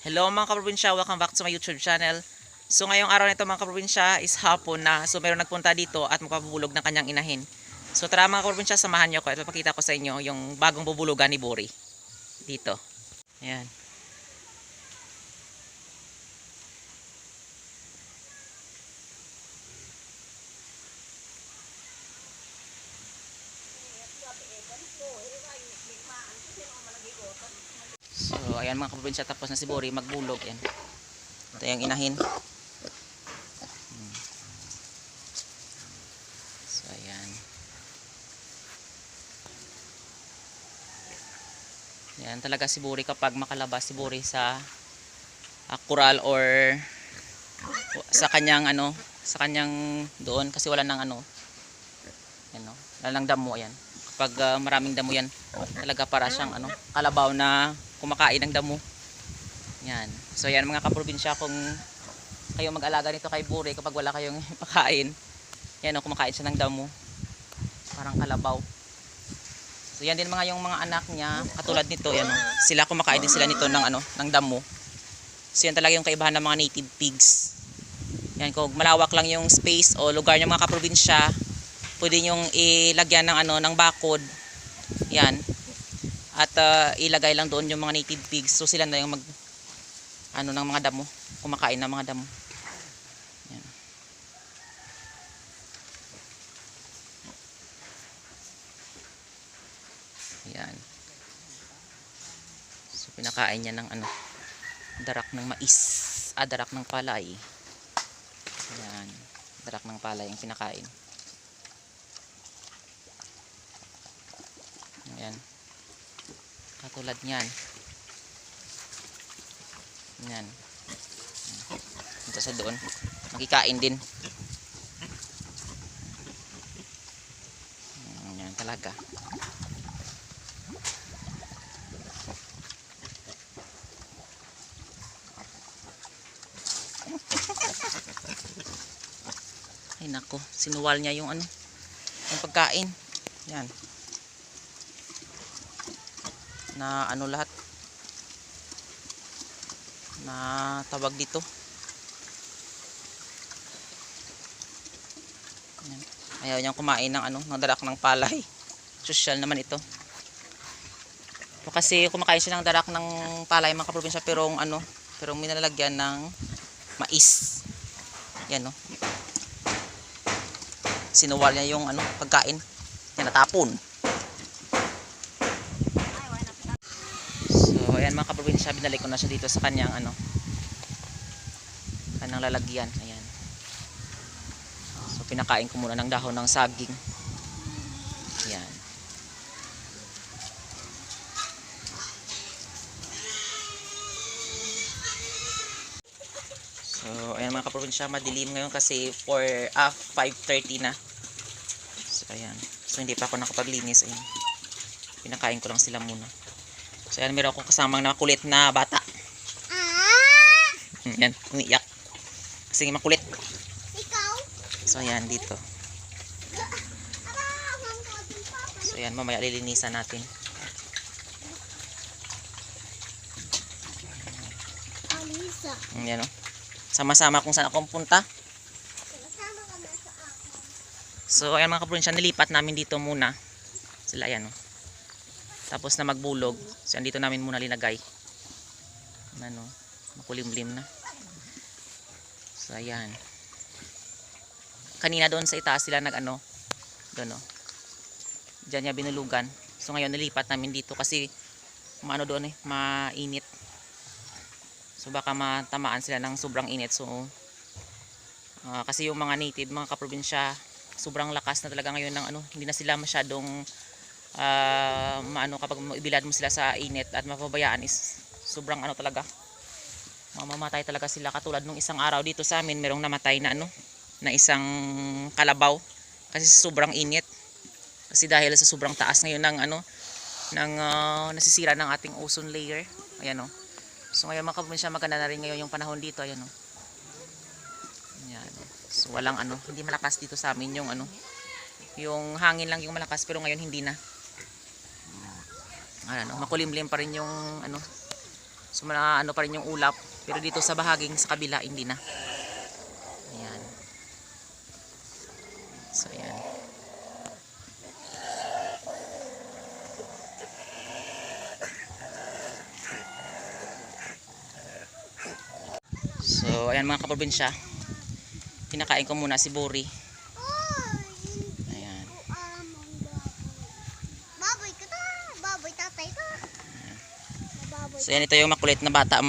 Hello mga kaprobinsya, welcome back to my YouTube channel. So ngayong araw nito mga kaprobinsya is hapon na. So meron nagpunta dito at magpapabulog ng kanyang inahin. So tara mga kaprobinsya, samahan nyo ko at papakita ko sa inyo yung bagong bubulugan ni Buri. Dito. Ayan. So ayan mga kaprobinsya, tapos na si Buri magbulog. Ayan. Ito yung inahin. So ayan. Yan talaga si Buri kapag makalabas si Buri sa kural or sa kanyang sa kanyang doon kasi wala nang yan no, wala nang damo. Ayan. Kapag maraming damo yan, talaga para siyang kalabaw na kumakain ng damo. Yan. So yan mga kaprobinsya, kung kayo mag-alaga nito kay Buri, kapag wala kayong pakain, yan kumakain siya ng damo. Parang kalabaw. So yan din yung mga anak niya, katulad nito, yan sila kumakain din sila nito ng damo. So yan talaga yung kaibahan ng mga native pigs. Yan, kung malawak lang yung space o lugar ng mga kaprobinsya, pwede nyong ilagyan ng bakod. Yan. At ilagay lang doon yung mga native pigs. So sila na yung ng mga damo, kumakain ng mga damo. Yan. Yan. So pinakain niya ng darak ng mais, darak ng palay. Yan, darak ng palay yung pinakain. Ayan. Katulad niyan. Yan. Ito sa doon. Magkikain din. Yan talaga. Ay nako, sinuwal niya yung yung pagkain. Yan. Na lahat na tawag dito. Yan. Ayaw niyang kumain ng darak ng palay. Social naman ito. So, kasi kumakain siya ng darak ng palay mga kaprobinsya, pero minalagyan ng mais. Yan sinuwal niya yung pagkain. Yan, natapon. So ayan mga kaprobinsya, binalik ko na siya dito sa kanyang kanyang lalagyan. Ayan. So pinakain ko muna ng dahon ng saging. Ayan. So ayan mga kaprobinsya, madilim ngayon kasi 5:30 na. So ayan. So hindi pa ako nakapaglinis. Ayan. Pinakain ko lang sila muna. So ayan, meron akong kasamang makulit na bata. Ayan, umiyak. Kasi makulit. So ayan, dito. So ayan, mamaya lilinisan natin. Ayan sama-sama kung saan akong punta. So ayan mga kaprobinsya, nilipat namin dito muna sila. Ayan tapos na magbulog. So andito namin muna linagay. Makulimlim na. So ayan. Kanina doon sa itaas sila doon diyan niya binulugan. So ngayon nilipat namin dito kasi doon mainit. So baka matamaan sila ng sobrang init. So kasi yung mga native, mga kaprobinsya, sobrang lakas na talaga ngayon ng hindi na sila masyadong kapag ibilad mo sila sa init at mapabayaan is sobrang talaga mamamatay talaga sila. Katulad nung isang araw dito sa amin, merong namatay na na isang kalabaw kasi sobrang init, kasi dahil sa sobrang taas ngayon ng nasisira ng ating ozone layer. Ayan so ngayon mga kaprobinsya, maganda na rin ngayon yung panahon dito. Ayan Ayan. So walang hindi malakas dito sa amin yung yung hangin lang yung malakas, pero ngayon hindi na. Makulimlim pa rin yung So ano pa rin yung ulap. Pero dito sa bahaging sa kabila, hindi na. Ayan. So ayan. So ayan mga kaprobinsya. Pinakain ko muna si Buri. Ayan. Baboy ka ta. Baboy tatay ka. So yan, ito yung makulit na bata.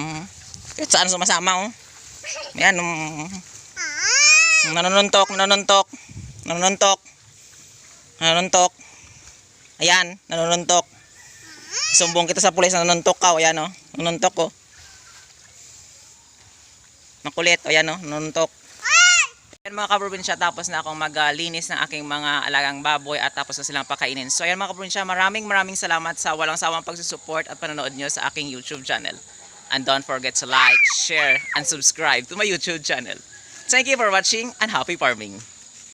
Kahit saan sumasama oh. Ayan. Nanununtok. Ayan, nanununtok. Sumbong kita sa pulis, nanununtok ka. Ayan oh, nanununtok oh. Makulit, ayan oh, nanununtok. Ayan mga kaprobinsya, tapos na akong maglinis ng aking mga alagang baboy at tapos na silang pakainin. So ayan mga kaprobinsya, maraming salamat sa walang sawang pagsusupport at panonood nyo sa aking YouTube channel. And don't forget to like, share, and subscribe to my YouTube channel. Thank you for watching and happy farming!